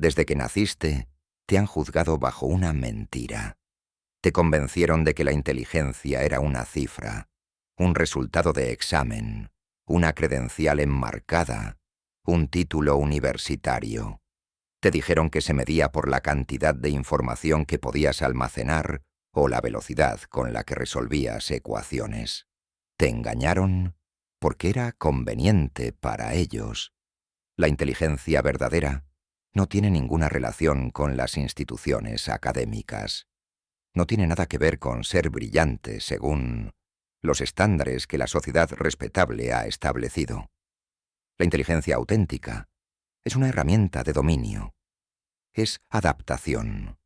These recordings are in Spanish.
Desde que naciste, te han juzgado bajo una mentira. Te convencieron de que la inteligencia era una cifra, un resultado de examen, una credencial enmarcada, un título universitario. Te dijeron que se medía por la cantidad de información que podías almacenar o la velocidad con la que resolvías ecuaciones. Te engañaron porque era conveniente para ellos. La inteligencia verdadera no tiene ninguna relación con las instituciones académicas. No tiene nada que ver con ser brillante según los estándares que la sociedad respetable ha establecido. La inteligencia auténtica es una herramienta de dominio. Es adaptación.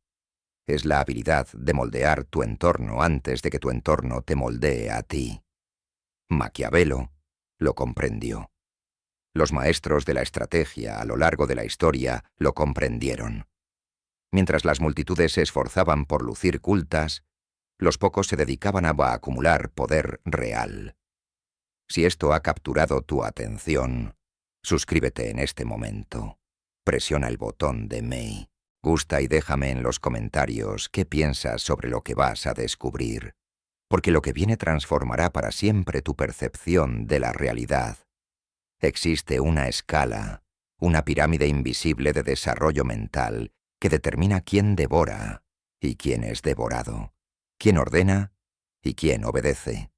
Es la habilidad de moldear tu entorno antes de que tu entorno te moldee a ti. Maquiavelo lo comprendió. Los maestros de la estrategia a lo largo de la historia lo comprendieron. Mientras las multitudes se esforzaban por lucir cultas, los pocos se dedicaban a acumular poder real. Si esto ha capturado tu atención, suscríbete en este momento. Presiona el botón de me gusta y déjame en los comentarios qué piensas sobre lo que vas a descubrir, porque lo que viene transformará para siempre tu percepción de la realidad. Existe una escala, una pirámide invisible de desarrollo mental que determina quién devora y quién es devorado, quién ordena y quién obedece.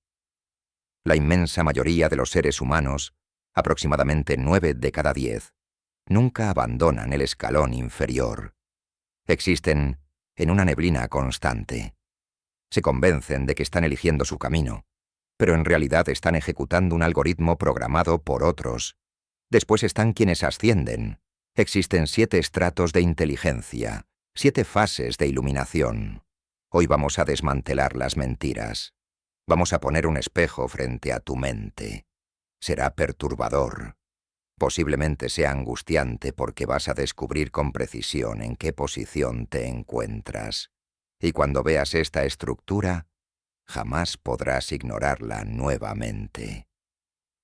La inmensa mayoría de los seres humanos, aproximadamente 9 de cada 10, nunca abandonan el escalón inferior. Existen en una neblina constante. Se convencen de que están eligiendo su camino, pero en realidad están ejecutando un algoritmo programado por otros. Después están quienes ascienden. Existen 7 estratos de inteligencia, 7 fases de iluminación. Hoy vamos a desmantelar las mentiras. Vamos a poner un espejo frente a tu mente. Será perturbador. Posiblemente sea angustiante porque vas a descubrir con precisión en qué posición te encuentras. Y cuando veas esta estructura, jamás podrás ignorarla nuevamente.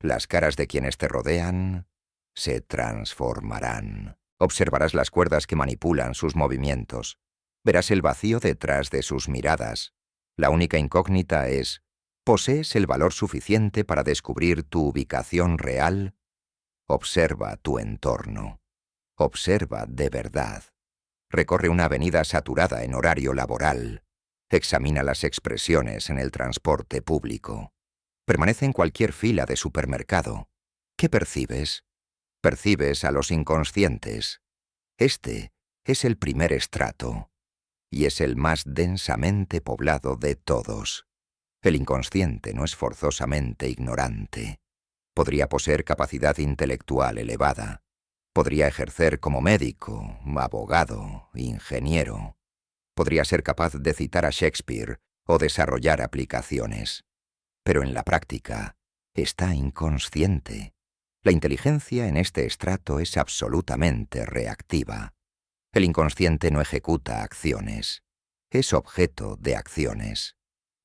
Las caras de quienes te rodean se transformarán. Observarás las cuerdas que manipulan sus movimientos. Verás el vacío detrás de sus miradas. La única incógnita es, ¿posees el valor suficiente para descubrir tu ubicación real? Observa tu entorno. Observa de verdad. Recorre una avenida saturada en horario laboral. Examina las expresiones en el transporte público. Permanece en cualquier fila de supermercado. ¿Qué percibes? Percibes a los inconscientes. Este es el primer estrato, y es el más densamente poblado de todos. El inconsciente no es forzosamente ignorante. Podría poseer capacidad intelectual elevada. Podría ejercer como médico, abogado, ingeniero. Podría ser capaz de citar a Shakespeare o desarrollar aplicaciones. Pero en la práctica está inconsciente. La inteligencia en este estrato es absolutamente reactiva. El inconsciente no ejecuta acciones. Es objeto de acciones.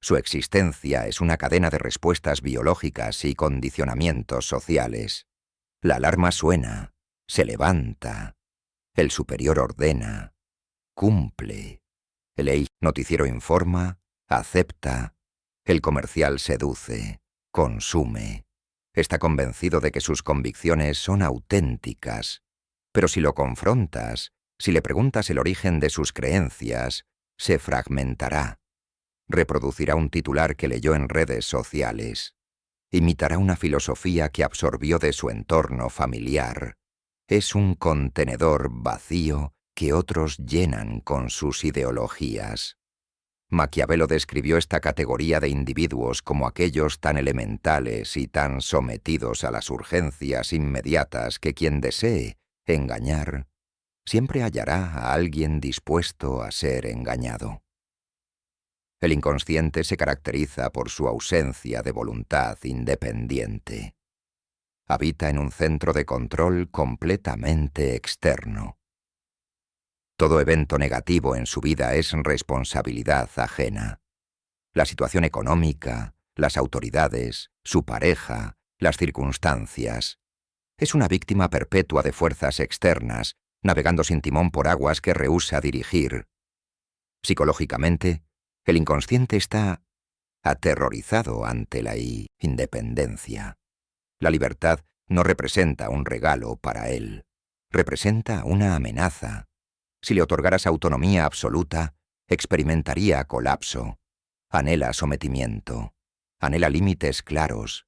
Su existencia es una cadena de respuestas biológicas y condicionamientos sociales. La alarma suena, se levanta. El superior ordena, cumple. El noticiero informa, acepta. El comercial seduce, consume. Está convencido de que sus convicciones son auténticas. Pero si lo confrontas, si le preguntas el origen de sus creencias, se fragmentará. Reproducirá un titular que leyó en redes sociales. Imitará una filosofía que absorbió de su entorno familiar. Es un contenedor vacío que otros llenan con sus ideologías. Maquiavelo describió esta categoría de individuos como aquellos tan elementales y tan sometidos a las urgencias inmediatas que quien desee engañar siempre hallará a alguien dispuesto a ser engañado. El inconsciente se caracteriza por su ausencia de voluntad independiente. Habita en un centro de control completamente externo. Todo evento negativo en su vida es responsabilidad ajena. La situación económica, las autoridades, su pareja, las circunstancias. Es una víctima perpetua de fuerzas externas navegando sin timón por aguas que rehúsa dirigir. Psicológicamente, el inconsciente está aterrorizado ante la independencia. La libertad no representa un regalo para él, representa una amenaza. Si le otorgaras autonomía absoluta, experimentaría colapso. Anhela sometimiento, anhela límites claros.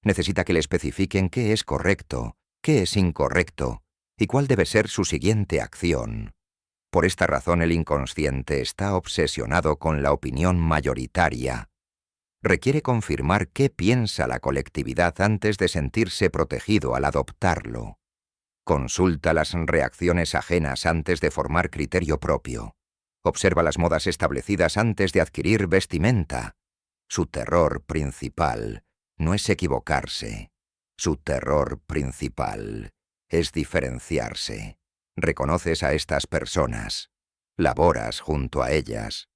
Necesita que le especifiquen qué es correcto, qué es incorrecto y cuál debe ser su siguiente acción. Por esta razón el inconsciente está obsesionado con la opinión mayoritaria. Requiere confirmar qué piensa la colectividad antes de sentirse protegido al adoptarlo. Consulta las reacciones ajenas antes de formar criterio propio. Observa las modas establecidas antes de adquirir vestimenta. Su terror principal no es equivocarse. Su terror principal es diferenciarse. Reconoces a estas personas. Laboras junto a ellas.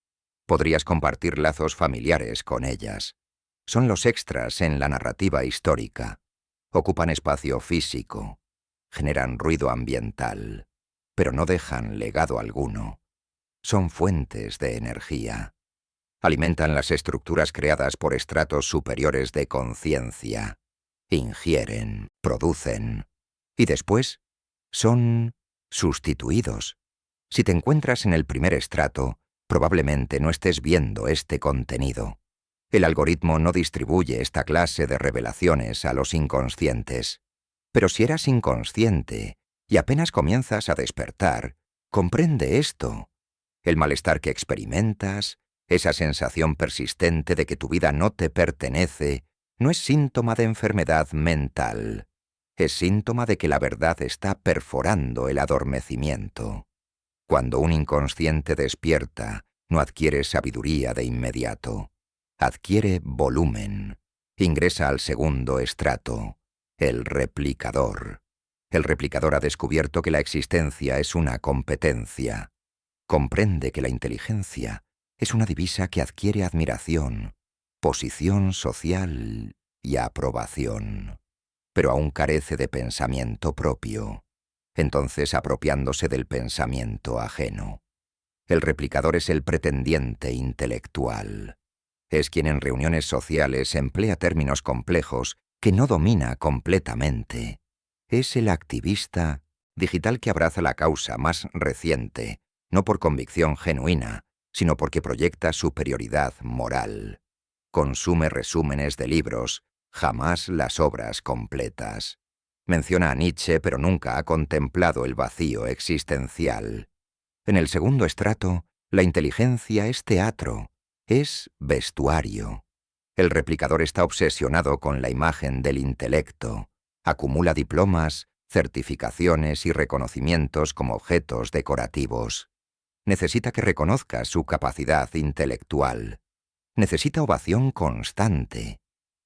Podrías compartir lazos familiares con ellas. Son los extras en la narrativa histórica. Ocupan espacio físico. Generan ruido ambiental, pero no dejan legado alguno. Son fuentes de energía. Alimentan las estructuras creadas por estratos superiores de conciencia. Ingieren, producen, y después son sustituidos. Si te encuentras en el primer estrato, probablemente no estés viendo este contenido. El algoritmo no distribuye esta clase de revelaciones a los inconscientes. Pero si eras inconsciente y apenas comienzas a despertar, comprende esto. El malestar que experimentas, esa sensación persistente de que tu vida no te pertenece, no es síntoma de enfermedad mental. Es síntoma de que la verdad está perforando el adormecimiento. Cuando un inconsciente despierta, no adquiere sabiduría de inmediato. Adquiere volumen. Ingresa al segundo estrato. El replicador. El replicador ha descubierto que la existencia es una competencia. Comprende que la inteligencia es una divisa que adquiere admiración, posición social y aprobación, pero aún carece de pensamiento propio, entonces apropiándose del pensamiento ajeno. El replicador es el pretendiente intelectual. Es quien en reuniones sociales emplea términos complejos que no domina completamente. Es el activista digital que abraza la causa más reciente, no por convicción genuina, sino porque proyecta superioridad moral. Consume resúmenes de libros, jamás las obras completas. Menciona a Nietzsche, pero nunca ha contemplado el vacío existencial. En el segundo estrato, la inteligencia es teatro, es vestuario. El replicador está obsesionado con la imagen del intelecto. Acumula diplomas, certificaciones y reconocimientos como objetos decorativos. Necesita que reconozcas su capacidad intelectual. Necesita ovación constante.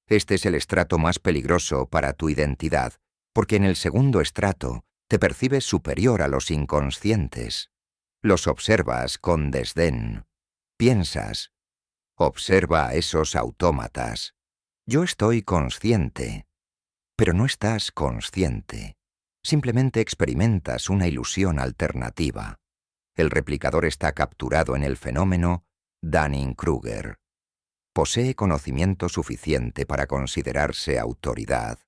Este es el estrato más peligroso para tu identidad, porque en el segundo estrato te percibes superior a los inconscientes. Los observas con desdén. Piensas, observa a esos autómatas. Yo estoy consciente. Pero no estás consciente. Simplemente experimentas una ilusión alternativa. El replicador está capturado en el fenómeno Dunning-Kruger. Posee conocimiento suficiente para considerarse autoridad,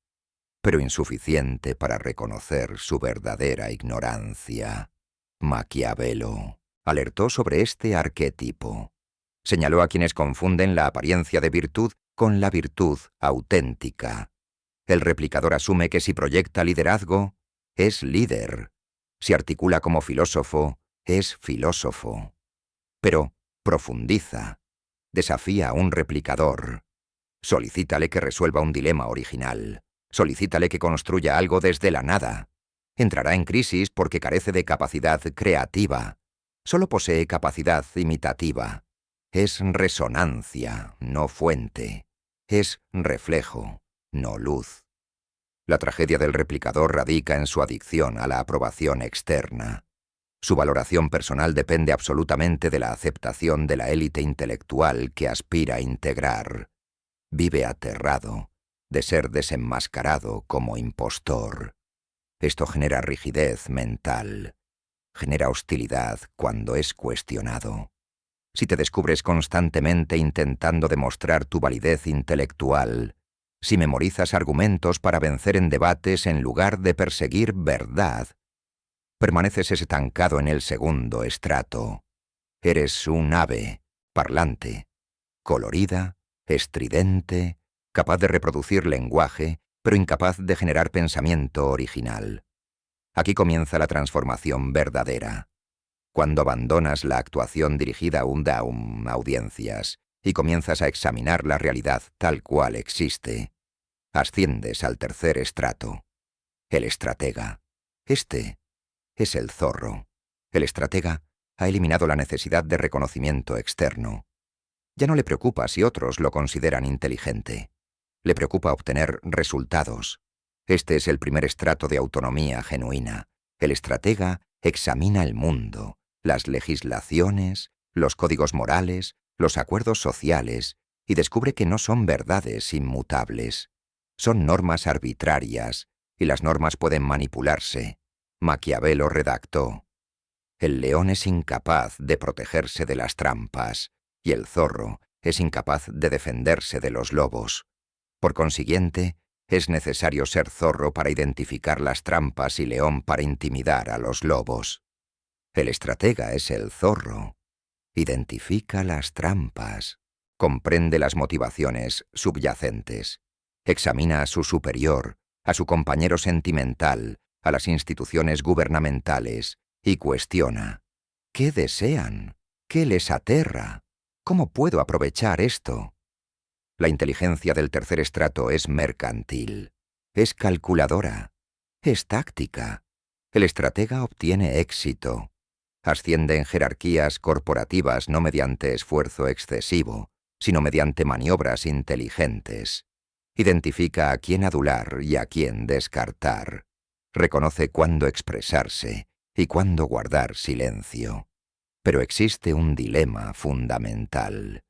pero insuficiente para reconocer su verdadera ignorancia. Maquiavelo alertó sobre este arquetipo. Señaló a quienes confunden la apariencia de virtud con la virtud auténtica. El replicador asume que si proyecta liderazgo, es líder. Si articula como filósofo, es filósofo. Pero profundiza. Desafía a un replicador. Solicítale que resuelva un dilema original. Solicítale que construya algo desde la nada. Entrará en crisis porque carece de capacidad creativa. Solo posee capacidad imitativa. Es resonancia, no fuente. Es reflejo, no luz. La tragedia del replicador radica en su adicción a la aprobación externa. Su valoración personal depende absolutamente de la aceptación de la élite intelectual que aspira a integrar. Vive aterrado de ser desenmascarado como impostor. Esto genera rigidez mental, genera hostilidad cuando es cuestionado. Si te descubres constantemente intentando demostrar tu validez intelectual, si memorizas argumentos para vencer en debates en lugar de perseguir verdad, permaneces estancado en el segundo estrato. Eres un ave, parlante, colorida, estridente, capaz de reproducir lenguaje, pero incapaz de generar pensamiento original. Aquí comienza la transformación verdadera. Cuando abandonas la actuación dirigida a una audiencias y comienzas a examinar la realidad tal cual existe, asciendes al tercer estrato, el estratega. Este es el zorro. El estratega ha eliminado la necesidad de reconocimiento externo. Ya no le preocupa si otros lo consideran inteligente. Le preocupa obtener resultados. Este es el primer estrato de autonomía genuina. El estratega examina el mundo, las legislaciones, los códigos morales, los acuerdos sociales, y descubre que no son verdades inmutables. Son normas arbitrarias, y las normas pueden manipularse. Maquiavelo redactó: el león es incapaz de protegerse de las trampas, y el zorro es incapaz de defenderse de los lobos. Por consiguiente, es necesario ser zorro para identificar las trampas y león para intimidar a los lobos. El estratega es el zorro. Identifica las trampas, comprende las motivaciones subyacentes, examina a su superior, a su compañero sentimental, a las instituciones gubernamentales, y cuestiona: ¿qué desean? ¿Qué les aterra? ¿Cómo puedo aprovechar esto? La inteligencia del tercer estrato es mercantil, es calculadora, es táctica. El estratega obtiene éxito. Asciende en jerarquías corporativas no mediante esfuerzo excesivo, sino mediante maniobras inteligentes. Identifica a quién adular y a quién descartar. Reconoce cuándo expresarse y cuándo guardar silencio. Pero existe un dilema fundamental.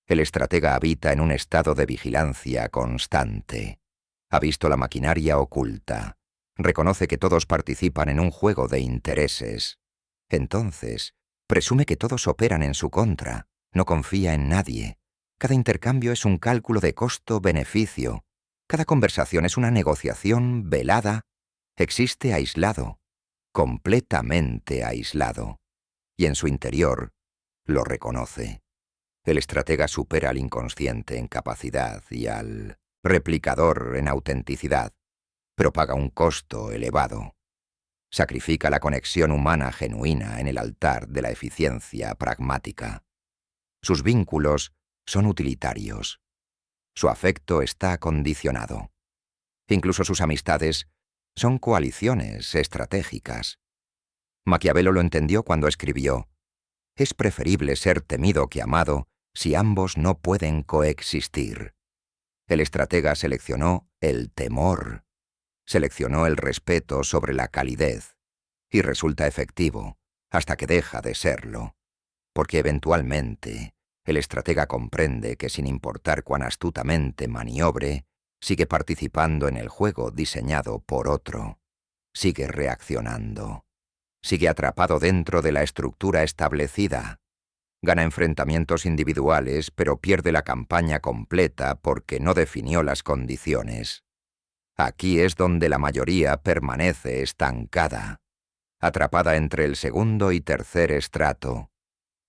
El estratega habita en un estado de vigilancia constante. Ha visto la maquinaria oculta. Reconoce que todos participan en un juego de intereses. Entonces, presume que todos operan en su contra. No confía en nadie. Cada intercambio es un cálculo de costo-beneficio. Cada conversación es una negociación velada. Existe aislado, completamente aislado. Y en su interior lo reconoce. El estratega supera al inconsciente en capacidad y al replicador en autenticidad, pero paga un costo elevado. Sacrifica la conexión humana genuina en el altar de la eficiencia pragmática. Sus vínculos son utilitarios. Su afecto está condicionado. Incluso sus amistades son coaliciones estratégicas. Maquiavelo lo entendió cuando escribió: es preferible ser temido que amado si ambos no pueden coexistir. El estratega seleccionó el temor, seleccionó el respeto sobre la calidez, y resulta efectivo hasta que deja de serlo, porque eventualmente el estratega comprende que sin importar cuán astutamente maniobre, sigue participando en el juego diseñado por otro, sigue reaccionando, sigue atrapado dentro de la estructura establecida. Gana enfrentamientos individuales, pero pierde la campaña completa porque no definió las condiciones. Aquí es donde la mayoría permanece estancada, atrapada entre el segundo y tercer estrato,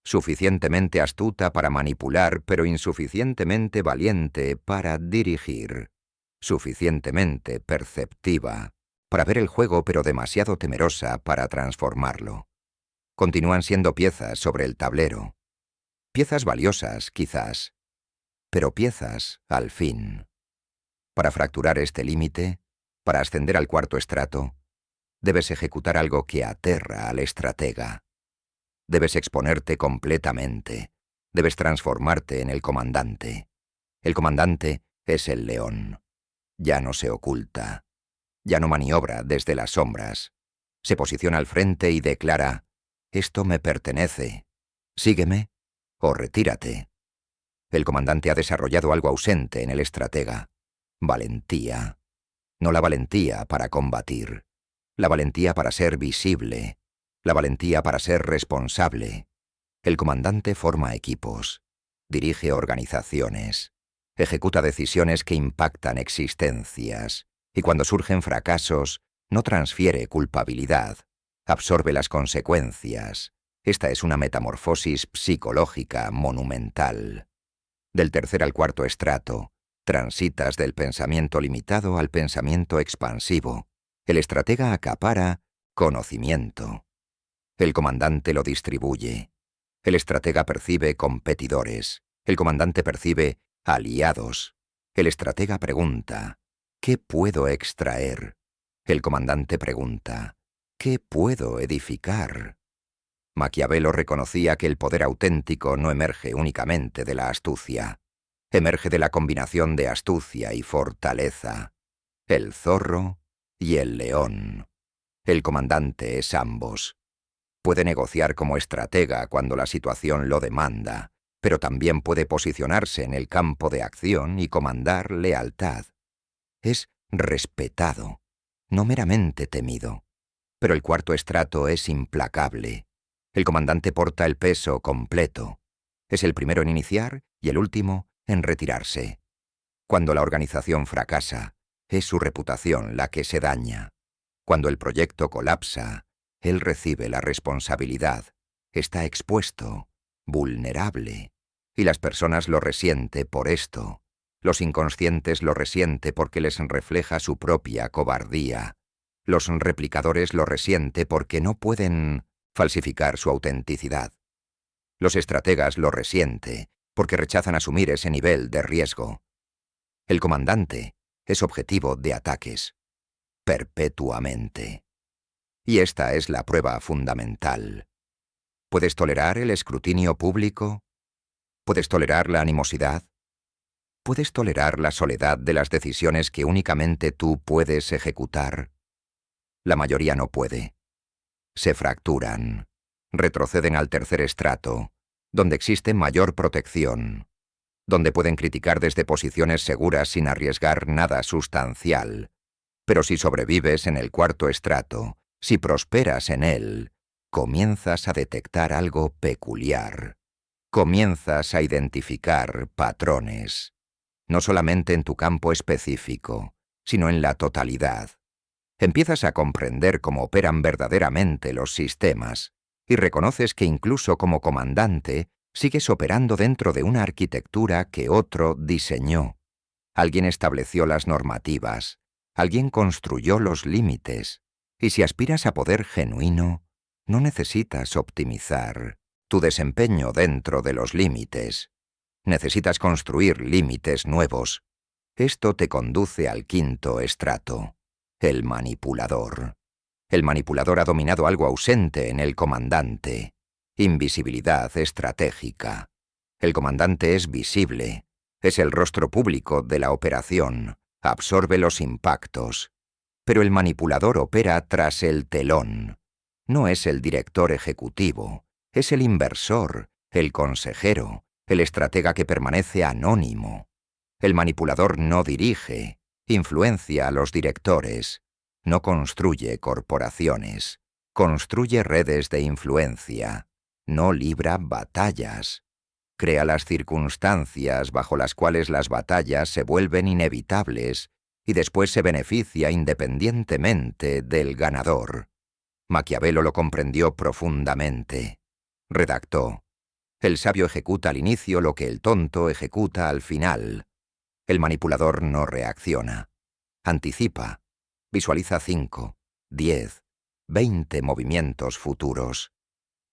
suficientemente astuta para manipular, pero insuficientemente valiente para dirigir, suficientemente perceptiva para ver el juego, pero demasiado temerosa para transformarlo. Continúan siendo piezas sobre el tablero. Piezas valiosas, quizás, pero piezas al fin. Para fracturar este límite, para ascender al cuarto estrato, debes ejecutar algo que aterra al estratega. Debes exponerte completamente. Debes transformarte en el comandante. El comandante es el león. Ya no se oculta. Ya no maniobra desde las sombras. Se posiciona al frente y declara: esto me pertenece. Sígueme o retírate. El comandante ha desarrollado algo ausente en el estratega: valentía. No la valentía para combatir, la valentía para ser visible, la valentía para ser responsable. El comandante forma equipos, dirige organizaciones, ejecuta decisiones que impactan existencias, y cuando surgen fracasos, no transfiere culpabilidad, absorbe las consecuencias. Esta es una metamorfosis psicológica monumental. Del tercer al cuarto estrato, transitas del pensamiento limitado al pensamiento expansivo. El estratega acapara conocimiento. El comandante lo distribuye. El estratega percibe competidores. El comandante percibe aliados. El estratega pregunta, ¿qué puedo extraer? El comandante pregunta, ¿qué puedo edificar? Maquiavelo reconocía que el poder auténtico no emerge únicamente de la astucia. Emerge de la combinación de astucia y fortaleza. El zorro y el león. El comandante es ambos. Puede negociar como estratega cuando la situación lo demanda, pero también puede posicionarse en el campo de acción y comandar lealtad. Es respetado, no meramente temido. Pero el cuarto estrato es implacable. El comandante porta el peso completo. Es el primero en iniciar y el último en retirarse. Cuando la organización fracasa, es su reputación la que se daña. Cuando el proyecto colapsa, él recibe la responsabilidad. Está expuesto, vulnerable. Y las personas lo resienten por esto. Los inconscientes lo resienten porque les refleja su propia cobardía. Los replicadores lo resienten porque no pueden falsificar su autenticidad. Los estrategas lo resienten porque rechazan asumir ese nivel de riesgo. El comandante es objetivo de ataques, perpetuamente. Y esta es la prueba fundamental. ¿Puedes tolerar el escrutinio público? ¿Puedes tolerar la animosidad? ¿Puedes tolerar la soledad de las decisiones que únicamente tú puedes ejecutar? La mayoría no puede. Se fracturan, retroceden al tercer estrato, donde existe mayor protección, donde pueden criticar desde posiciones seguras sin arriesgar nada sustancial. Pero si sobrevives en el cuarto estrato, si prosperas en él, comienzas a detectar algo peculiar. Comienzas a identificar patrones, no solamente en tu campo específico, sino en la totalidad. Empiezas a comprender cómo operan verdaderamente los sistemas y reconoces que incluso como comandante sigues operando dentro de una arquitectura que otro diseñó. Alguien estableció las normativas, alguien construyó los límites, y si aspiras a poder genuino, no necesitas optimizar tu desempeño dentro de los límites. Necesitas construir límites nuevos. Esto te conduce al quinto estrato. El manipulador. El manipulador ha dominado algo ausente en el comandante. Invisibilidad estratégica. El comandante es visible. Es el rostro público de la operación. Absorbe los impactos. Pero el manipulador opera tras el telón. No es el director ejecutivo. Es el inversor, el consejero, el estratega que permanece anónimo. El manipulador no dirige. Influencia a los directores. No construye corporaciones. Construye redes de influencia. No libra batallas. Crea las circunstancias bajo las cuales las batallas se vuelven inevitables y después se beneficia independientemente del ganador. Maquiavelo lo comprendió profundamente. Redactó: el sabio ejecuta al inicio lo que el tonto ejecuta al final. El manipulador no reacciona. Anticipa. Visualiza 5, 10, 20 movimientos futuros.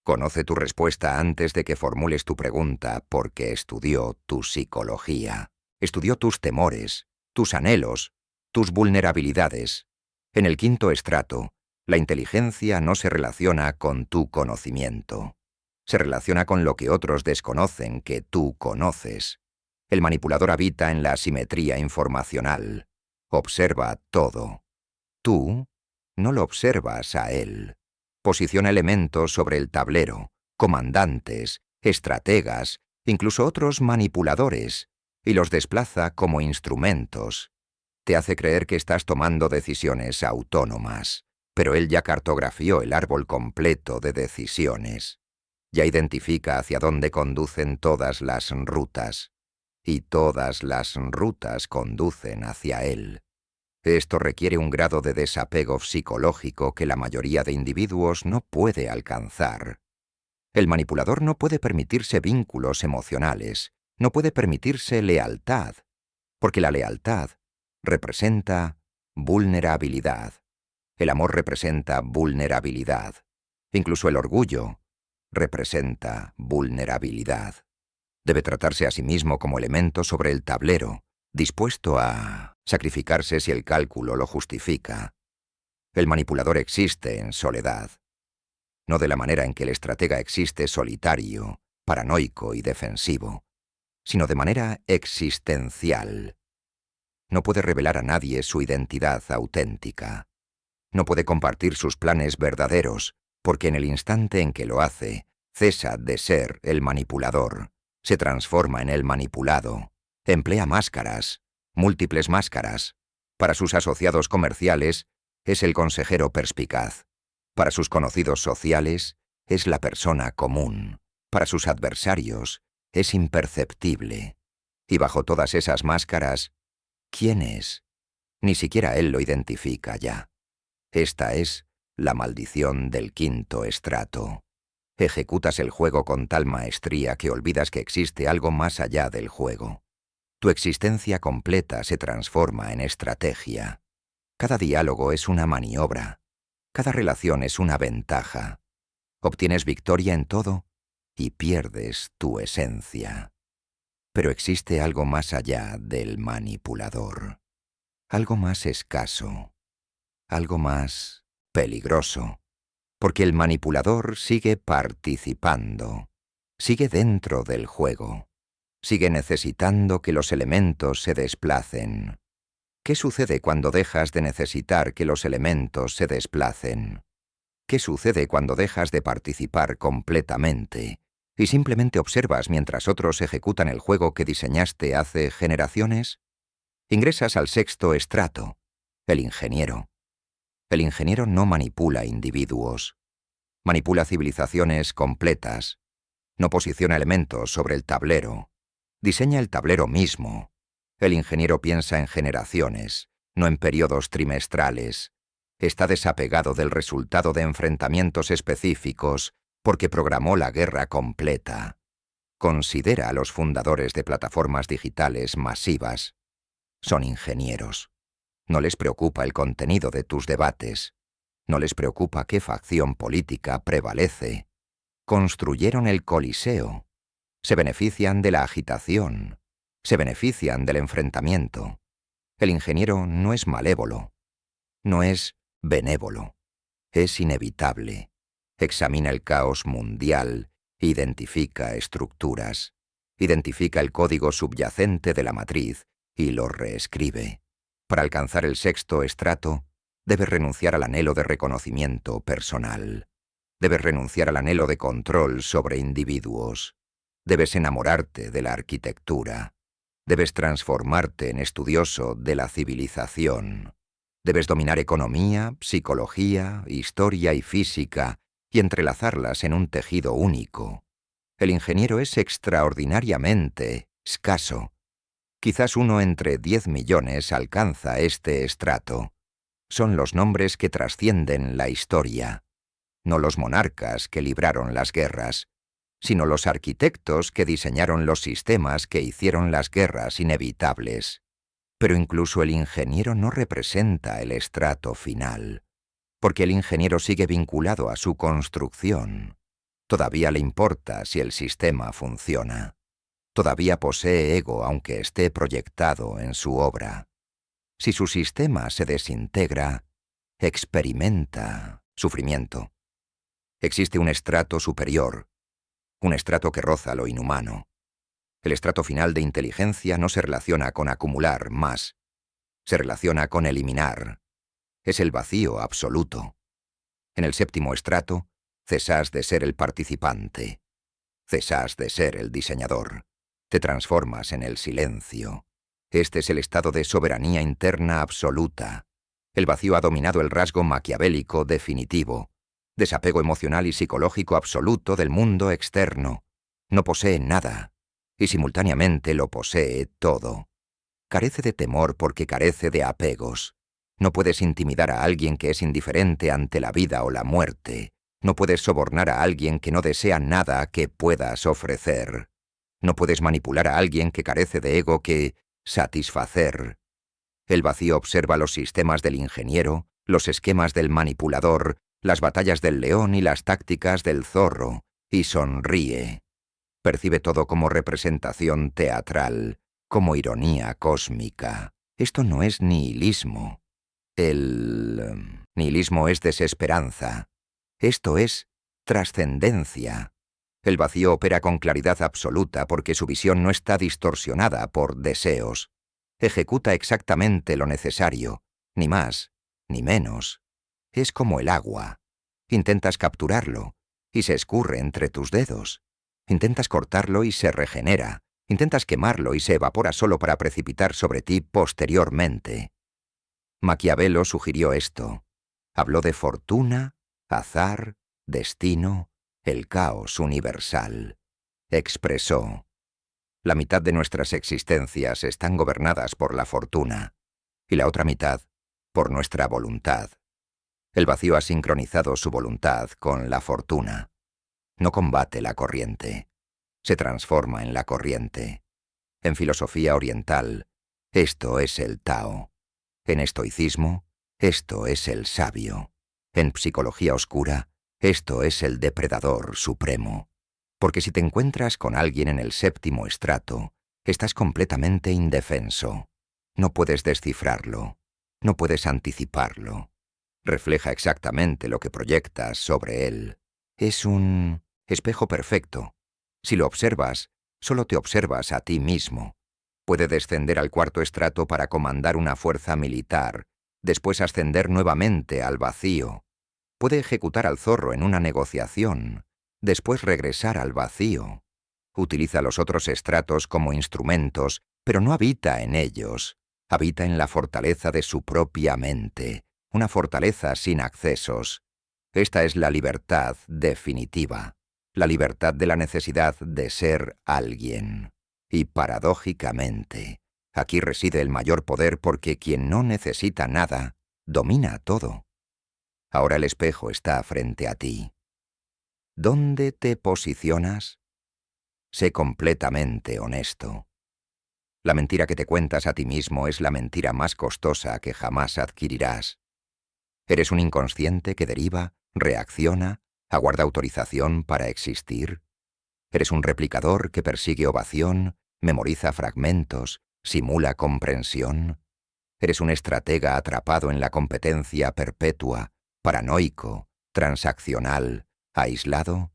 Conoce tu respuesta antes de que formules tu pregunta porque estudió tu psicología. Estudió tus temores, tus anhelos, tus vulnerabilidades. En el quinto estrato, la inteligencia no se relaciona con tu conocimiento. Se relaciona con lo que otros desconocen que tú conoces. El manipulador habita en la asimetría informacional. Observa todo. Tú no lo observas a él. Posiciona elementos sobre el tablero, comandantes, estrategas, incluso otros manipuladores, y los desplaza como instrumentos. Te hace creer que estás tomando decisiones autónomas, pero él ya cartografió el árbol completo de decisiones. Ya identifica hacia dónde conducen todas las rutas, y todas las rutas conducen hacia él. Esto requiere un grado de desapego psicológico que la mayoría de individuos no puede alcanzar. El manipulador no puede permitirse vínculos emocionales, no puede permitirse lealtad, porque la lealtad representa vulnerabilidad. El amor representa vulnerabilidad. Incluso el orgullo representa vulnerabilidad. Debe tratarse a sí mismo como elemento sobre el tablero, dispuesto a sacrificarse si el cálculo lo justifica. El manipulador existe en soledad, no de la manera en que el estratega existe solitario, paranoico y defensivo, sino de manera existencial. No puede revelar a nadie su identidad auténtica. No puede compartir sus planes verdaderos, porque en el instante en que lo hace, cesa de ser el manipulador, se transforma en el manipulado, emplea máscaras, múltiples máscaras. Para sus asociados comerciales, es el consejero perspicaz. Para sus conocidos sociales, es la persona común. Para sus adversarios, es imperceptible. Y bajo todas esas máscaras, ¿quién es? Ni siquiera él lo identifica ya. Esta es la maldición del quinto estrato. Ejecutas el juego con tal maestría que olvidas que existe algo más allá del juego. Tu existencia completa se transforma en estrategia. Cada diálogo es una maniobra. Cada relación es una ventaja. Obtienes victoria en todo y pierdes tu esencia. Pero existe algo más allá del manipulador. Algo más escaso. Algo más peligroso. Porque el manipulador sigue participando. Sigue dentro del juego. Sigue necesitando que los elementos se desplacen. ¿Qué sucede cuando dejas de necesitar que los elementos se desplacen? ¿Qué sucede cuando dejas de participar completamente y simplemente observas mientras otros ejecutan el juego que diseñaste hace generaciones? Ingresas al sexto estrato, el ingeniero. El ingeniero no manipula individuos. Manipula civilizaciones completas. No posiciona elementos sobre el tablero. Diseña el tablero mismo. El ingeniero piensa en generaciones, no en periodos trimestrales. Está desapegado del resultado de enfrentamientos específicos porque programó la guerra completa. Considera a los fundadores de plataformas digitales masivas. Son ingenieros. No les preocupa el contenido de tus debates. No les preocupa qué facción política prevalece. Construyeron el Coliseo. Se benefician de la agitación. Se benefician del enfrentamiento. El ingeniero no es malévolo. No es benévolo. Es inevitable. Examina el caos mundial, identifica estructuras, identifica el código subyacente de la matriz y lo reescribe. Para alcanzar el sexto estrato, debes renunciar al anhelo de reconocimiento personal. Debes renunciar al anhelo de control sobre individuos. Debes enamorarte de la arquitectura. Debes transformarte en estudioso de la civilización. Debes dominar economía, psicología, historia y física y entrelazarlas en un tejido único. El ingeniero es extraordinariamente escaso. Quizás 1 entre 10 millones alcanza este estrato. Son los nombres que trascienden la historia, no los monarcas que libraron las guerras, sino los arquitectos que diseñaron los sistemas que hicieron las guerras inevitables. Pero incluso el ingeniero no representa el estrato final, porque el ingeniero sigue vinculado a su construcción. Todavía le importa si el sistema funciona. Todavía posee ego aunque esté proyectado en su obra. Si su sistema se desintegra, experimenta sufrimiento. Existe un estrato superior, un estrato que roza lo inhumano. El estrato final de inteligencia no se relaciona con acumular más, se relaciona con eliminar. Es el vacío absoluto. En el séptimo estrato, cesas de ser el participante. Cesas de ser el diseñador. Te transformas en el silencio. Este es el estado de soberanía interna absoluta. El vacío ha dominado el rasgo maquiavélico definitivo, desapego emocional y psicológico absoluto del mundo externo. No posee nada, y simultáneamente lo posee todo. Carece de temor porque carece de apegos. No puedes intimidar a alguien que es indiferente ante la vida o la muerte. No puedes sobornar a alguien que no desea nada que puedas ofrecer. No puedes manipular a alguien que carece de ego que satisfacer. El vacío observa los sistemas del ingeniero, los esquemas del manipulador, las batallas del león y las tácticas del zorro, y sonríe. Percibe todo como representación teatral, como ironía cósmica. Esto no es nihilismo. El nihilismo es desesperanza. Esto es trascendencia. El vacío opera con claridad absoluta porque su visión no está distorsionada por deseos. Ejecuta exactamente lo necesario, ni más, ni menos. Es como el agua. Intentas capturarlo, y se escurre entre tus dedos. Intentas cortarlo y se regenera. Intentas quemarlo y se evapora solo para precipitar sobre ti posteriormente. Maquiavelo sugirió esto. Habló de fortuna, azar, destino, el caos universal. Expresó: la mitad de nuestras existencias están gobernadas por la fortuna, y la otra mitad por nuestra voluntad. El vacío ha sincronizado su voluntad con la fortuna. No combate la corriente, se transforma en la corriente. En filosofía oriental, esto es el Tao. En estoicismo, esto es el sabio. En psicología oscura, esto es el depredador supremo. Porque si te encuentras con alguien en el séptimo estrato, estás completamente indefenso. No puedes descifrarlo, no puedes anticiparlo. Refleja exactamente lo que proyectas sobre él. Es un espejo perfecto. Si lo observas, solo te observas a ti mismo. Puede descender al cuarto estrato para comandar una fuerza militar, después ascender nuevamente al vacío. Puede ejecutar al zorro en una negociación, después regresar al vacío. Utiliza los otros estratos como instrumentos, pero no habita en ellos. Habita en la fortaleza de su propia mente, una fortaleza sin accesos. Esta es la libertad definitiva, la libertad de la necesidad de ser alguien. Y paradójicamente, aquí reside el mayor poder porque quien no necesita nada, domina todo. Ahora el espejo está frente a ti. ¿Dónde te posicionas? Sé completamente honesto. La mentira que te cuentas a ti mismo es la mentira más costosa que jamás adquirirás. ¿Eres un inconsciente que deriva, reacciona, aguarda autorización para existir? ¿Eres un replicador que persigue ovación, memoriza fragmentos, simula comprensión? ¿Eres un estratega atrapado en la competencia perpetua, paranoico, transaccional, aislado?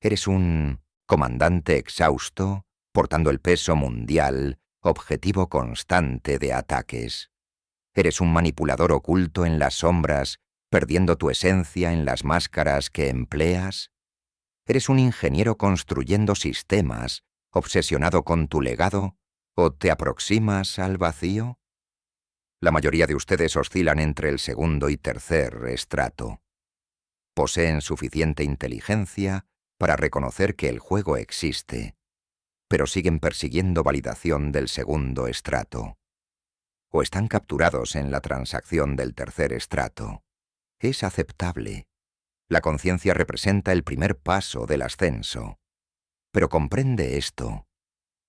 ¿Eres un comandante exhausto, portando el peso mundial, objetivo constante de ataques? ¿Eres un manipulador oculto en las sombras, perdiendo tu esencia en las máscaras que empleas? ¿Eres un ingeniero construyendo sistemas, obsesionado con tu legado, o te aproximas al vacío? La mayoría de ustedes oscilan entre el segundo y tercer estrato. Poseen suficiente inteligencia para reconocer que el juego existe, pero siguen persiguiendo validación del segundo estrato. O están capturados en la transacción del tercer estrato. Es aceptable. La conciencia representa el primer paso del ascenso. Pero comprende esto.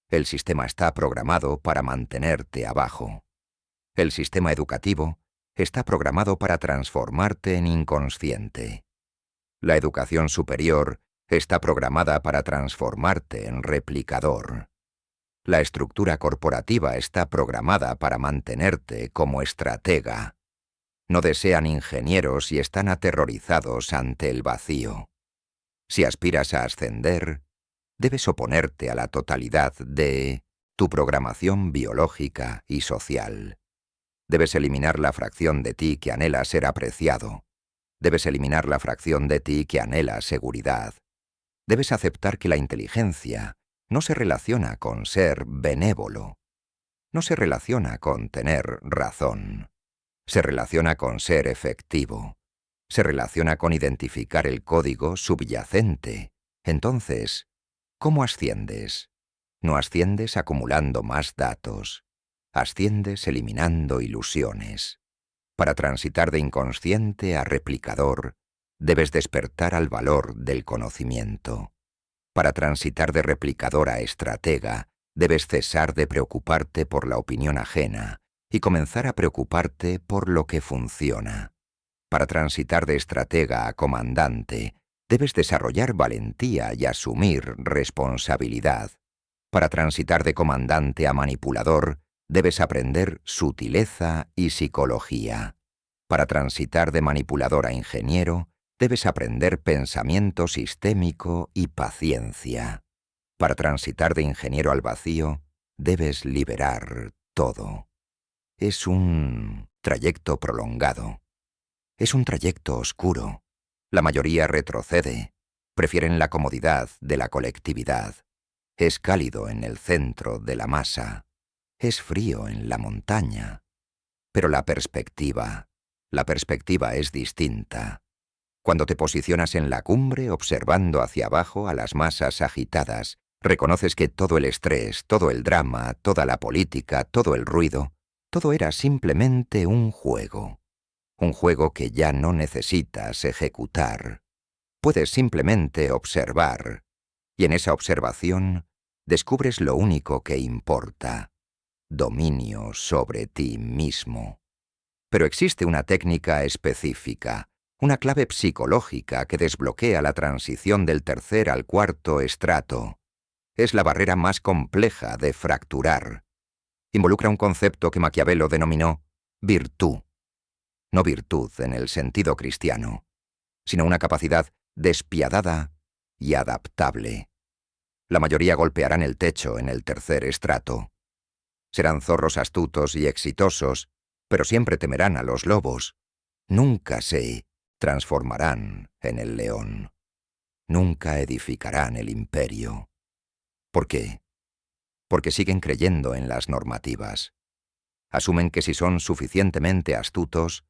El sistema está programado para mantenerte abajo. El sistema educativo está programado para transformarte en inconsciente. La educación superior está programada para transformarte en replicador. La estructura corporativa está programada para mantenerte como estratega. No desean ingenieros y están aterrorizados ante el vacío. Si aspiras a ascender, debes oponerte a la totalidad de tu programación biológica y social. Debes eliminar la fracción de ti que anhela ser apreciado. Debes eliminar la fracción de ti que anhela seguridad. Debes aceptar que la inteligencia no se relaciona con ser benévolo. No se relaciona con tener razón. Se relaciona con ser efectivo. Se relaciona con identificar el código subyacente. Entonces, ¿cómo asciendes? No asciendes acumulando más datos. Asciendes eliminando ilusiones. Para transitar de inconsciente a replicador, debes despertar al valor del conocimiento. Para transitar de replicador a estratega, debes cesar de preocuparte por la opinión ajena y comenzar a preocuparte por lo que funciona. Para transitar de estratega a comandante, debes desarrollar valentía y asumir responsabilidad. Para transitar de comandante a manipulador, debes aprender sutileza y psicología. Para transitar de manipulador a ingeniero, debes aprender pensamiento sistémico y paciencia. Para transitar de ingeniero al vacío, debes liberar todo. Es un trayecto prolongado. Es un trayecto oscuro. La mayoría retrocede. Prefieren la comodidad de la colectividad. Es cálido en el centro de la masa. Es frío en la montaña. Pero la perspectiva es distinta. Cuando te posicionas en la cumbre observando hacia abajo a las masas agitadas, reconoces que todo el estrés, todo el drama, toda la política, todo el ruido, todo era simplemente un juego. Un juego que ya no necesitas ejecutar. Puedes simplemente observar. Y en esa observación descubres lo único que importa: dominio sobre ti mismo. Pero existe una técnica específica, una clave psicológica que desbloquea la transición del tercer al cuarto estrato. Es la barrera más compleja de fracturar. Involucra un concepto que Maquiavelo denominó virtud. No virtud en el sentido cristiano, sino una capacidad despiadada y adaptable. La mayoría golpearán el techo en el tercer estrato. Serán zorros astutos y exitosos, pero siempre temerán a los lobos. Nunca se transformarán en el león. Nunca edificarán el imperio. ¿Por qué? Porque siguen creyendo en las normativas. Asumen que si son suficientemente astutos,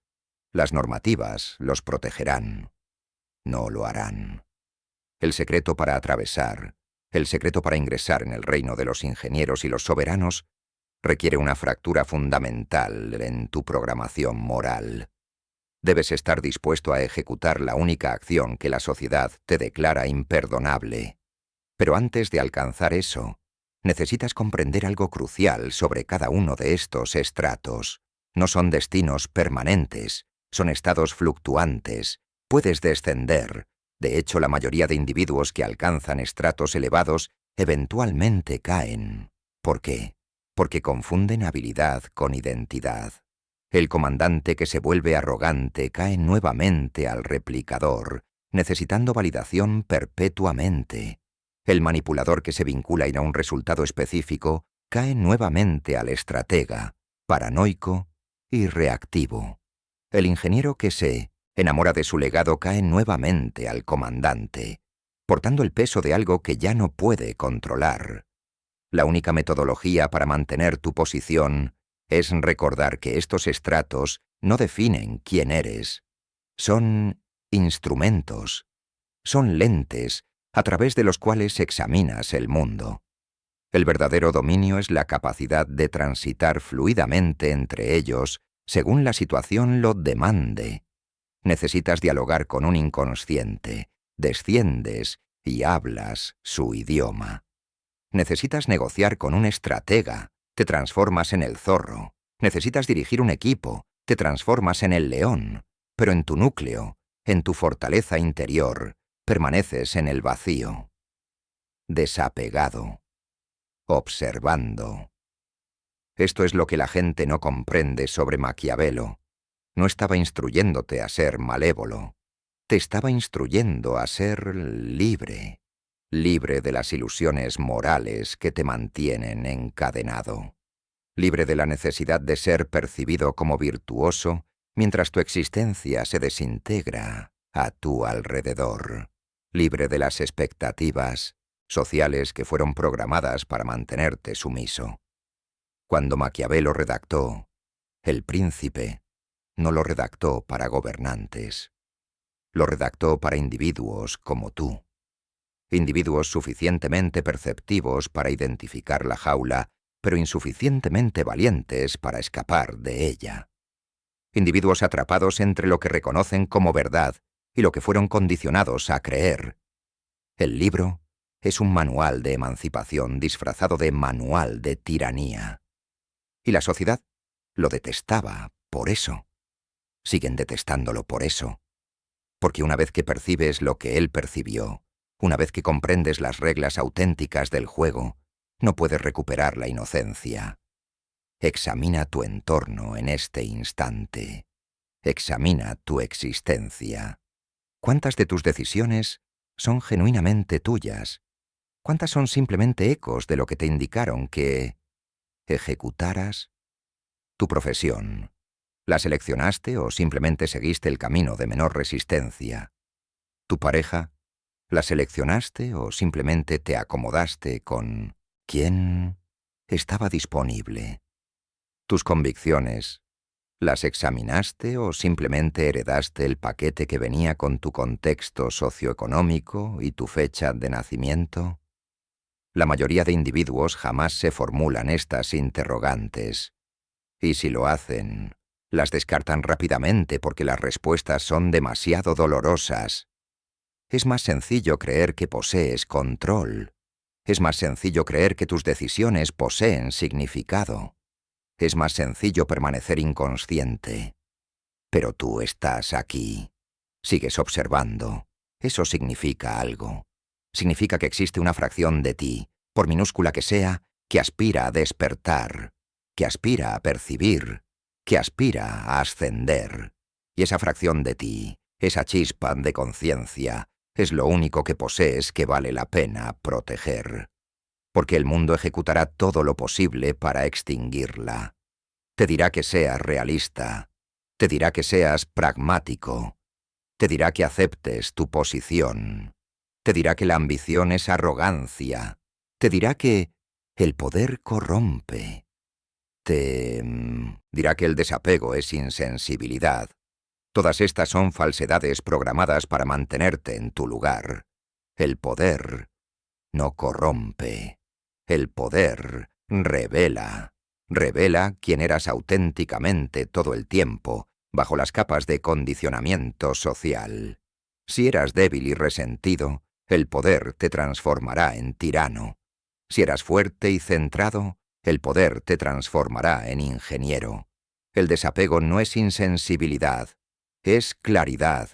las normativas los protegerán. No lo harán. El secreto para atravesar, el secreto para ingresar en el reino de los ingenieros y los soberanos, requiere una fractura fundamental en tu programación moral. Debes estar dispuesto a ejecutar la única acción que la sociedad te declara imperdonable. Pero antes de alcanzar eso, necesitas comprender algo crucial sobre cada uno de estos estratos. No son destinos permanentes, son estados fluctuantes. Puedes descender. De hecho, la mayoría de individuos que alcanzan estratos elevados eventualmente caen. ¿Por qué? Porque confunden habilidad con identidad. El comandante que se vuelve arrogante cae nuevamente al replicador, necesitando validación perpetuamente. El manipulador que se vincula a ir a un resultado específico cae nuevamente al estratega, paranoico y reactivo. El ingeniero que se enamora de su legado cae nuevamente al comandante, portando el peso de algo que ya no puede controlar. La única metodología para mantener tu posición es recordar que estos estratos no definen quién eres. Son instrumentos, son lentes a través de los cuales examinas el mundo. El verdadero dominio es la capacidad de transitar fluidamente entre ellos según la situación lo demande. Necesitas dialogar con un inconsciente, desciendes y hablas su idioma. Necesitas negociar con un estratega, te transformas en el zorro. Necesitas dirigir un equipo, te transformas en el león. Pero en tu núcleo, en tu fortaleza interior, permaneces en el vacío. Desapegado. Observando. Esto es lo que la gente no comprende sobre Maquiavelo. No estaba instruyéndote a ser malévolo. Te estaba instruyendo a ser libre. Libre de las ilusiones morales que te mantienen encadenado. Libre de la necesidad de ser percibido como virtuoso mientras tu existencia se desintegra a tu alrededor. Libre de las expectativas sociales que fueron programadas para mantenerte sumiso. Cuando Maquiavelo redactó El Príncipe, no lo redactó para gobernantes. Lo redactó para individuos como tú. Individuos suficientemente perceptivos para identificar la jaula, pero insuficientemente valientes para escapar de ella. Individuos atrapados entre lo que reconocen como verdad y lo que fueron condicionados a creer. El libro es un manual de emancipación disfrazado de manual de tiranía. Y la sociedad lo detestaba por eso. Siguen detestándolo por eso. Porque una vez que percibes lo que él percibió, una vez que comprendes las reglas auténticas del juego, no puedes recuperar la inocencia. Examina tu entorno en este instante. Examina tu existencia. ¿Cuántas de tus decisiones son genuinamente tuyas? ¿Cuántas son simplemente ecos de lo que te indicaron que ejecutaras? Tu profesión. ¿La seleccionaste o simplemente seguiste el camino de menor resistencia? ¿Tu pareja? ¿La seleccionaste o simplemente te acomodaste con quién estaba disponible? ¿Tus convicciones? ¿Las examinaste o simplemente heredaste el paquete que venía con tu contexto socioeconómico y tu fecha de nacimiento? La mayoría de individuos jamás se formulan estas interrogantes. Y si lo hacen, las descartan rápidamente porque las respuestas son demasiado dolorosas. Es más sencillo creer que posees control. Es más sencillo creer que tus decisiones poseen significado. Es más sencillo permanecer inconsciente. Pero tú estás aquí. Sigues observando. Eso significa algo. Significa que existe una fracción de ti, por minúscula que sea, que aspira a despertar, que aspira a percibir, que aspira a ascender. Y esa fracción de ti, esa chispa de conciencia, es lo único que posees que vale la pena proteger. Porque el mundo ejecutará todo lo posible para extinguirla. Te dirá que seas realista. Te dirá que seas pragmático. Te dirá que aceptes tu posición. Te dirá que la ambición es arrogancia. Te dirá que el poder corrompe. Te dirá que el desapego es insensibilidad. Todas estas son falsedades programadas para mantenerte en tu lugar. El poder no corrompe. El poder revela. Revela quién eras auténticamente todo el tiempo, bajo las capas de condicionamiento social. Si eras débil y resentido, el poder te transformará en tirano. Si eras fuerte y centrado, el poder te transformará en ingeniero. El desapego no es insensibilidad, es claridad.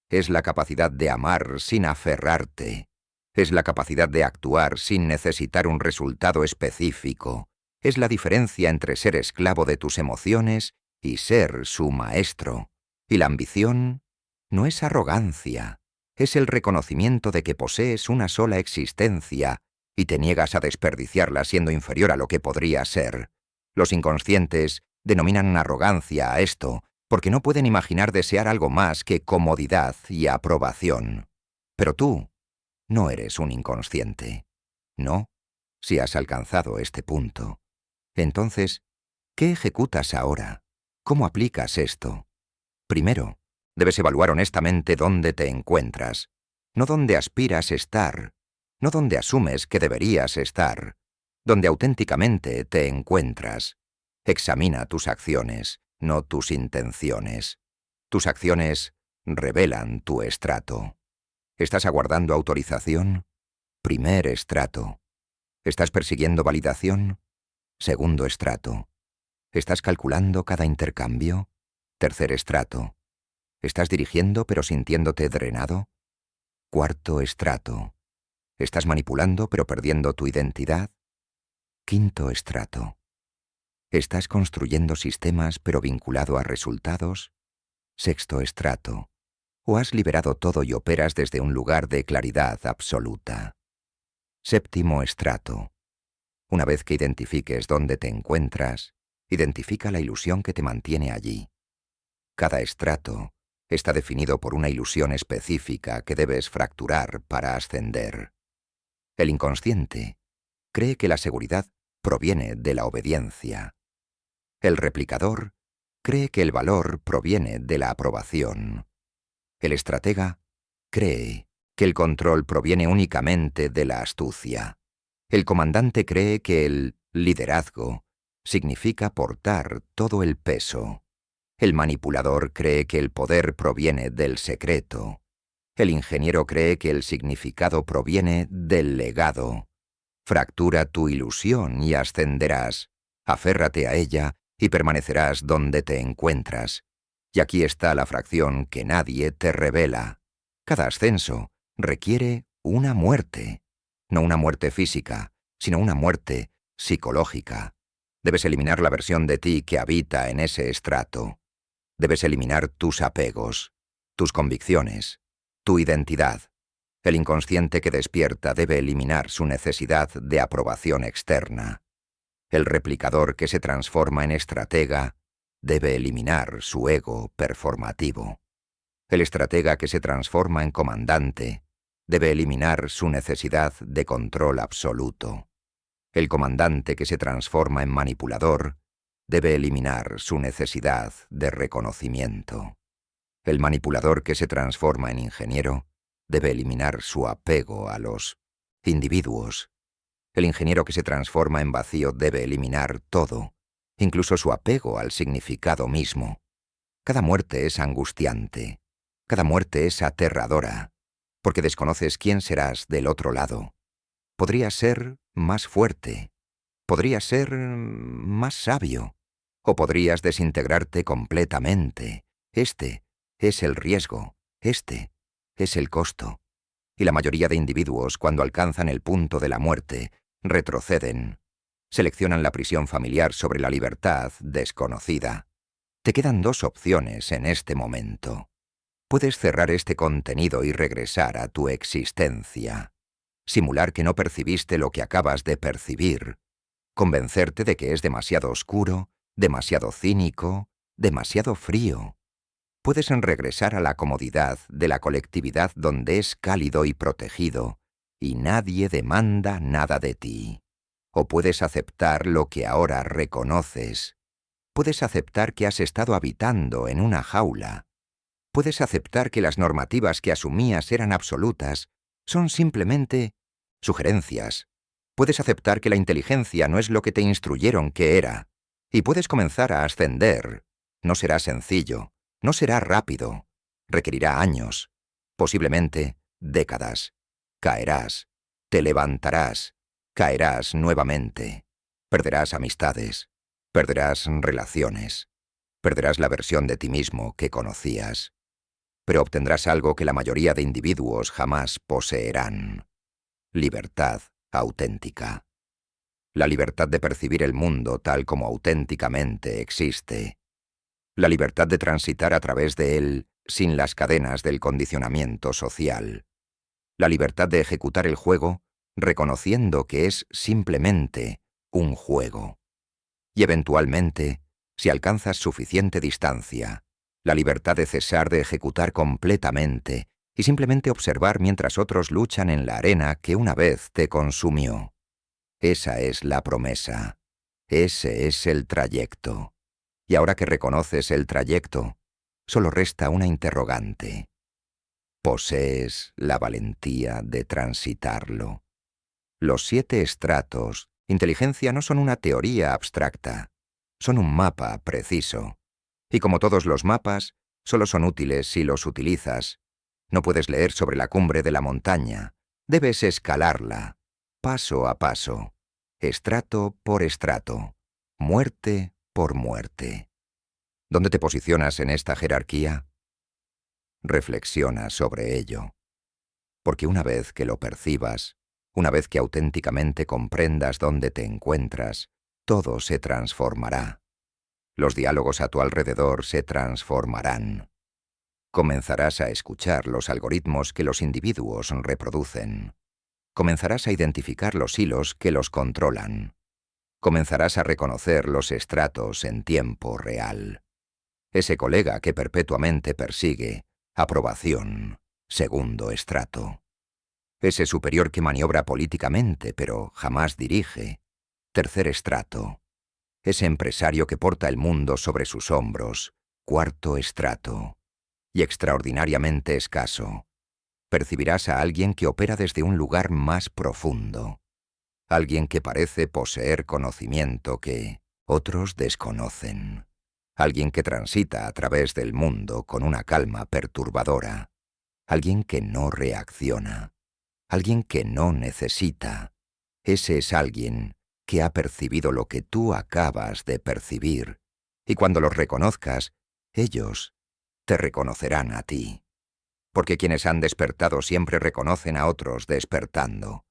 Es la capacidad de amar sin aferrarte. Es la capacidad de actuar sin necesitar un resultado específico. Es la diferencia entre ser esclavo de tus emociones y ser su maestro. Y la ambición no es arrogancia, es el reconocimiento de que posees una sola existencia y te niegas a desperdiciarla siendo inferior a lo que podría ser. Los inconscientes denominan arrogancia a esto porque no pueden imaginar desear algo más que comodidad y aprobación. Pero tú no eres un inconsciente. No, si has alcanzado este punto. Entonces, ¿qué ejecutas ahora? ¿Cómo aplicas esto? Primero, debes evaluar honestamente dónde te encuentras, no dónde aspiras estar, no dónde asumes que deberías estar, donde auténticamente te encuentras. Examina tus acciones, no tus intenciones. Tus acciones revelan tu estrato. ¿Estás aguardando autorización? Primer estrato. ¿Estás persiguiendo validación? Segundo estrato. ¿Estás calculando cada intercambio? Tercer estrato. ¿Estás dirigiendo pero sintiéndote drenado? Cuarto estrato. ¿Estás manipulando pero perdiendo tu identidad? Quinto estrato. ¿Estás construyendo sistemas pero vinculado a resultados? Sexto estrato. ¿O has liberado todo y operas desde un lugar de claridad absoluta? Séptimo estrato. Una vez que identifiques dónde te encuentras, identifica la ilusión que te mantiene allí. Cada estrato está definido por una ilusión específica que debes fracturar para ascender. El inconsciente cree que la seguridad proviene de la obediencia. El replicador cree que el valor proviene de la aprobación. El estratega cree que el control proviene únicamente de la astucia. El comandante cree que el liderazgo significa portar todo el peso. El manipulador cree que el poder proviene del secreto. El ingeniero cree que el significado proviene del legado. Fractura tu ilusión y ascenderás. Aférrate a ella y permanecerás donde te encuentras. Y aquí está la fracción que nadie te revela. Cada ascenso requiere una muerte. No una muerte física, sino una muerte psicológica. Debes eliminar la versión de ti que habita en ese estrato. Debes eliminar tus apegos, tus convicciones, tu identidad. El inconsciente que despierta debe eliminar su necesidad de aprobación externa. El replicador que se transforma en estratega debe eliminar su ego performativo. El estratega que se transforma en comandante debe eliminar su necesidad de control absoluto. El comandante que se transforma en manipulador debe eliminar su necesidad de reconocimiento. El manipulador que se transforma en ingeniero debe eliminar su apego a los individuos. El ingeniero que se transforma en vacío debe eliminar todo, incluso su apego al significado mismo. Cada muerte es angustiante, cada muerte es aterradora, porque desconoces quién serás del otro lado. Podrías ser más fuerte, podrías ser más sabio, o podrías desintegrarte completamente. Este es el riesgo, este es el costo. Y la mayoría de individuos, cuando alcanzan el punto de la muerte, retroceden. Seleccionan la prisión familiar sobre la libertad desconocida. Te quedan dos opciones en este momento. Puedes cerrar este contenido y regresar a tu existencia. Simular que no percibiste lo que acabas de percibir. Convencerte de que es demasiado oscuro, demasiado cínico, demasiado frío. Puedes regresar a la comodidad de la colectividad donde es cálido y protegido, y nadie demanda nada de ti. O puedes aceptar lo que ahora reconoces. Puedes aceptar que has estado habitando en una jaula. Puedes aceptar que las normativas que asumías eran absolutas, son simplemente sugerencias. Puedes aceptar que la inteligencia no es lo que te instruyeron que era. Y puedes comenzar a ascender. No será sencillo, no será rápido. Requerirá años, posiblemente décadas. Caerás, te levantarás, caerás nuevamente. Perderás amistades, perderás relaciones, perderás la versión de ti mismo que conocías. Pero obtendrás algo que la mayoría de individuos jamás poseerán: libertad auténtica. La libertad de percibir el mundo tal como auténticamente existe. La libertad de transitar a través de él sin las cadenas del condicionamiento social. La libertad de ejecutar el juego reconociendo que es simplemente un juego. Y eventualmente, si alcanzas suficiente distancia, la libertad de cesar de ejecutar completamente y simplemente observar mientras otros luchan en la arena que una vez te consumió. Esa es la promesa. Ese es el trayecto. Y ahora que reconoces el trayecto, solo resta una interrogante. ¿Posees la valentía de transitarlo? Los 7 estratos, inteligencia, no son una teoría abstracta. Son un mapa preciso. Y como todos los mapas, solo son útiles si los utilizas. No puedes leer sobre la cumbre de la montaña. Debes escalarla, paso a paso, estrato por estrato, muerte por muerte. ¿Dónde te posicionas en esta jerarquía? Reflexiona sobre ello. Porque una vez que lo percibas, una vez que auténticamente comprendas dónde te encuentras, todo se transformará. Los diálogos a tu alrededor se transformarán. Comenzarás a escuchar los algoritmos que los individuos reproducen. Comenzarás a identificar los hilos que los controlan. Comenzarás a reconocer los estratos en tiempo real. Ese colega que perpetuamente persigue aprobación, segundo estrato. Ese superior que maniobra políticamente pero jamás dirige, tercer estrato. ese empresario que porta el mundo sobre sus hombros, cuarto estrato, y extraordinariamente escaso. Percibirás a alguien que opera desde un lugar más profundo, alguien que parece poseer conocimiento que otros desconocen, alguien que transita a través del mundo con una calma perturbadora, alguien que no reacciona, alguien que no necesita. Ese es alguien que ha percibido lo que tú acabas de percibir, y cuando los reconozcas, ellos te reconocerán a ti. Porque quienes han despertado siempre reconocen a otros despertando.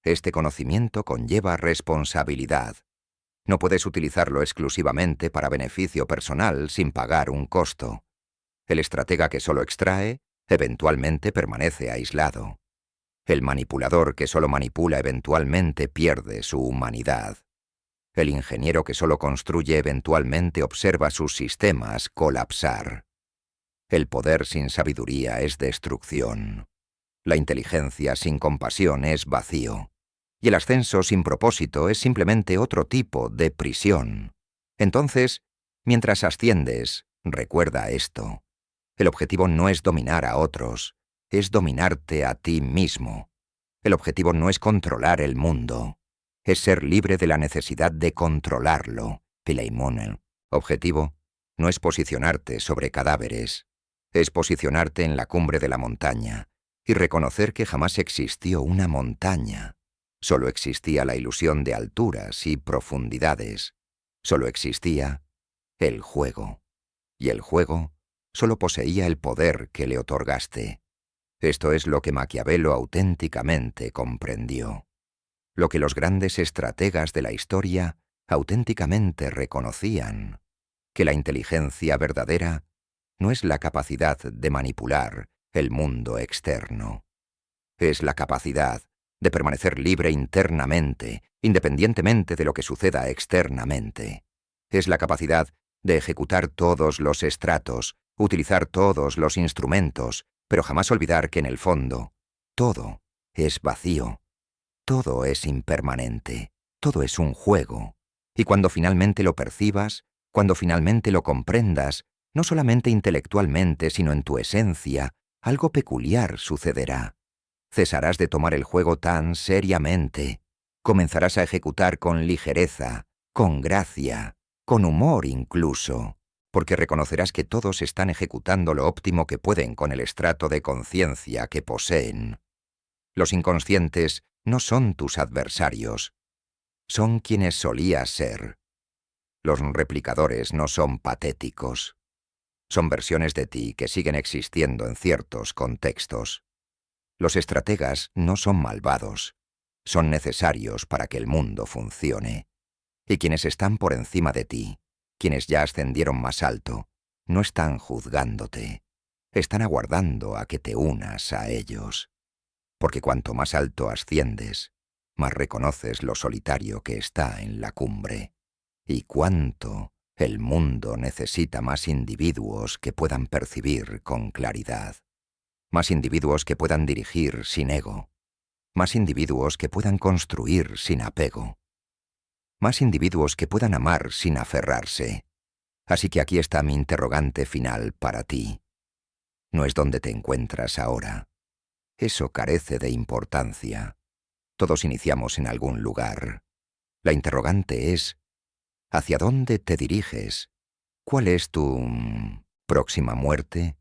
Este conocimiento conlleva responsabilidad. No puedes utilizarlo exclusivamente para beneficio personal sin pagar un costo. El estratega que solo extrae, eventualmente permanece aislado. El manipulador que solo manipula eventualmente pierde su humanidad. El ingeniero que solo construye eventualmente observa sus sistemas colapsar. El poder sin sabiduría es destrucción. La inteligencia sin compasión es vacío. Y el ascenso sin propósito es simplemente otro tipo de prisión. Entonces, mientras asciendes, recuerda esto. El objetivo no es dominar a otros, es dominarte a ti mismo. El objetivo no es controlar el mundo, es ser libre de la necesidad de controlarlo. Philemon. Objetivo no es posicionarte sobre cadáveres, es posicionarte en la cumbre de la montaña y reconocer que jamás existió una montaña. Solo existía la ilusión de alturas y profundidades. Solo existía el juego. Y el juego solo poseía el poder que le otorgaste. Esto es lo que Maquiavelo auténticamente comprendió. Lo que los grandes estrategas de la historia auténticamente reconocían. Que la inteligencia verdadera no es la capacidad de manipular el mundo externo. Es la capacidad de permanecer libre internamente, independientemente de lo que suceda externamente. Es la capacidad de ejecutar todos los estratos, utilizar todos los instrumentos, pero jamás olvidar que en el fondo, todo es vacío, todo es impermanente, todo es un juego. Y cuando finalmente lo percibas, cuando finalmente lo comprendas, no solamente intelectualmente, sino en tu esencia, algo peculiar sucederá. Cesarás de tomar el juego tan seriamente. Comenzarás a ejecutar con ligereza, con gracia, con humor incluso, porque reconocerás que todos están ejecutando lo óptimo que pueden con el estrato de conciencia que poseen. Los inconscientes no son tus adversarios, son quienes solías ser. Los replicadores no son patéticos. Son versiones de ti que siguen existiendo en ciertos contextos. Los estrategas no son malvados, son necesarios para que el mundo funcione. Y quienes están por encima de ti, quienes ya ascendieron más alto, no están juzgándote, están aguardando a que te unas a ellos. Porque cuanto más alto asciendes, más reconoces lo solitario que está en la cumbre. Y cuánto el mundo necesita más individuos que puedan percibir con claridad. Más individuos que puedan dirigir sin ego. Más individuos que puedan construir sin apego. Más individuos que puedan amar sin aferrarse. Así que aquí está mi interrogante final para ti. No es donde te encuentras ahora. Eso carece de importancia. Todos iniciamos en algún lugar. La interrogante es, ¿hacia dónde te diriges? ¿Cuál es tu próxima muerte?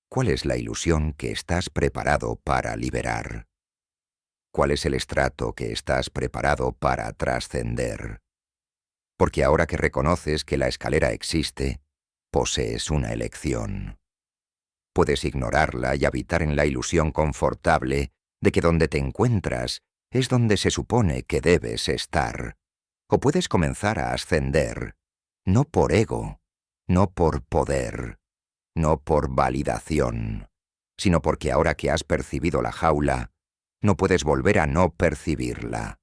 ¿Cuál es la ilusión que estás preparado para liberar? ¿Cuál es el estrato que estás preparado para trascender? Porque ahora que reconoces que la escalera existe, posees una elección. Puedes ignorarla y habitar en la ilusión confortable de que donde te encuentras es donde se supone que debes estar. O puedes comenzar a ascender, no por ego, no por poder, no por validación, sino porque ahora que has percibido la jaula, no puedes volver a no percibirla.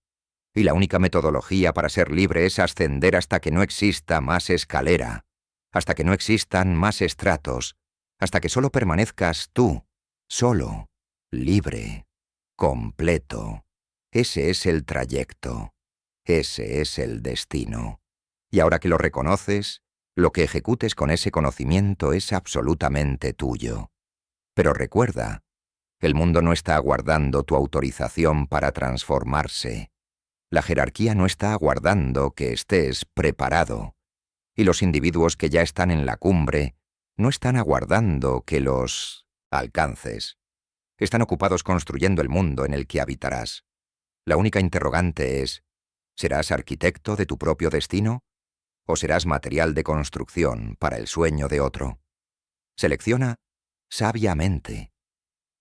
Y la única metodología para ser libre es ascender hasta que no exista más escalera, hasta que no existan más estratos, hasta que solo permanezcas tú, solo, libre, completo. Ese es el trayecto, ese es el destino. Y ahora que lo reconoces, lo que ejecutes con ese conocimiento es absolutamente tuyo. Pero recuerda, el mundo no está aguardando tu autorización para transformarse. La jerarquía no está aguardando que estés preparado. Y los individuos que ya están en la cumbre no están aguardando que los alcances. Están ocupados construyendo el mundo en el que habitarás. La única interrogante es, ¿serás arquitecto de tu propio destino? ¿O serás material de construcción para el sueño de otro? Selecciona sabiamente.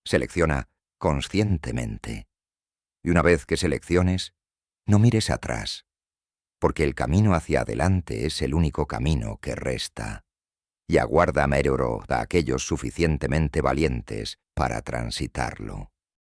Selecciona conscientemente. Y una vez que selecciones, no mires atrás, porque el camino hacia adelante es el único camino que resta. Y aguarda Mereorod a aquellos suficientemente valientes para transitarlo.